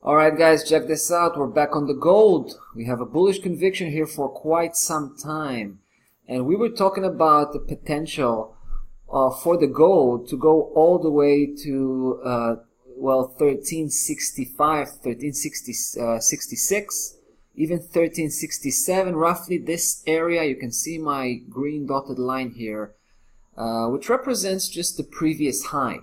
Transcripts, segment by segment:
Alright guys, check this out. We're back on the gold. We have a bullish conviction here for quite some time. And we were talking about the potential for the gold to go all the way to, 1365, 1366, even 1367, roughly this area. You can see my green dotted line here, which represents just the previous high.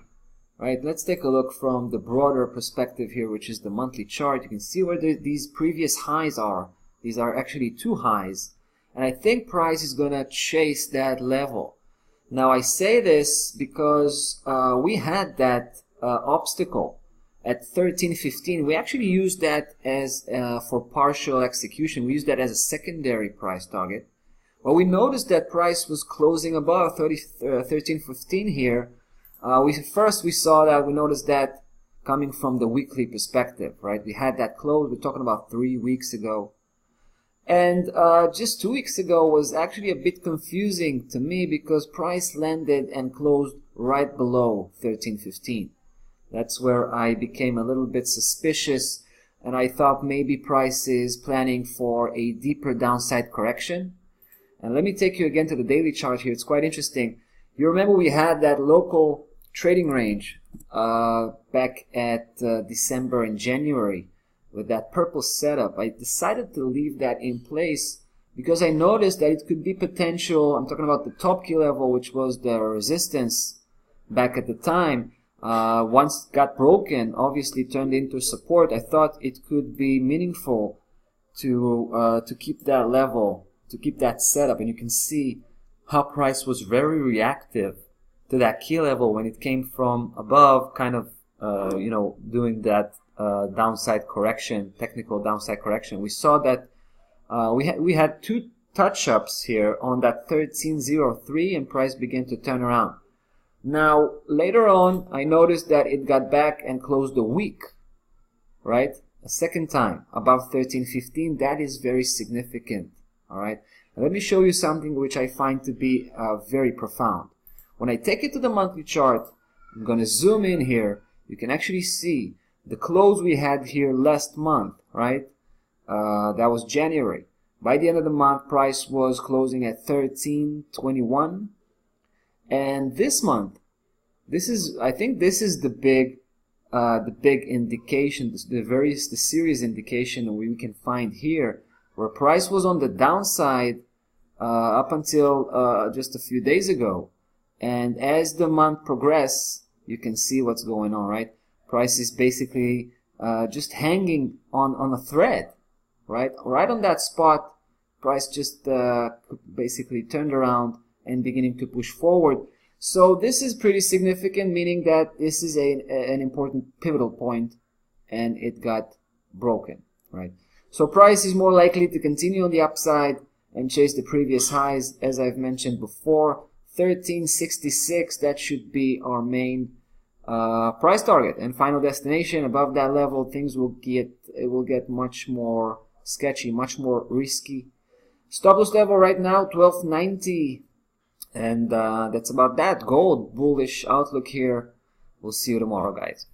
Right, let's take a look from the broader perspective here, which is the monthly chart. You can see where these previous highs are. These are actually two highs. And I think price is going to chase that level. Now, I say this because we had that obstacle at 1315. We actually used that as for partial execution. We used that as a secondary price target. Well, we noticed that price was closing above 1315 here. We noticed that coming from the weekly perspective, right? We had that close, we're talking about 3 weeks ago. And just 2 weeks ago was actually a bit confusing to me because price landed and closed right below 1315. That's where I became a little bit suspicious, and I thought maybe price is planning for a deeper downside correction. And let me take you again to the daily chart here. It's quite interesting. You remember we had that local trading range back at December and January with that purple setup. I decided to leave that in place because I noticed that it could be potential. I'm talking about the top key level, which was the resistance back at the time. Once it got broken, obviously turned into support. I thought it could be meaningful to keep that level, to keep that setup. And you can see how price was very reactive to that key level when it came from above, kind of, doing that downside correction, technical downside correction. We saw that we had two touch-ups here on that 1303, and price began to turn around. Now, later on, I noticed that it got back and closed the week, right? A second time, above 1315. That is very significant, all right? Let me show you something which I find to be very profound. When I take it to the monthly chart, I'm going to zoom in here. You can actually see the close we had here last month, right? That was January. By the end of the month, price was closing at 1321. And this month, I think this is the big indication, the serious indication we can find here, where price was on the downside up until just a few days ago. And as the month progresses, you can see what's going on, right? Price is basically just hanging on a thread, right? Right on that spot, price just basically turned around and beginning to push forward. So this is pretty significant, meaning that this is an important pivotal point, and it got broken, right? So price is more likely to continue on the upside and chase the previous highs, as I've mentioned before. 1366, that should be our main price target and final destination. Above that level, things will get much more sketchy, much more risky. Stop loss level right now, 1290, and that's about that. Gold bullish outlook here. We'll see you tomorrow, guys.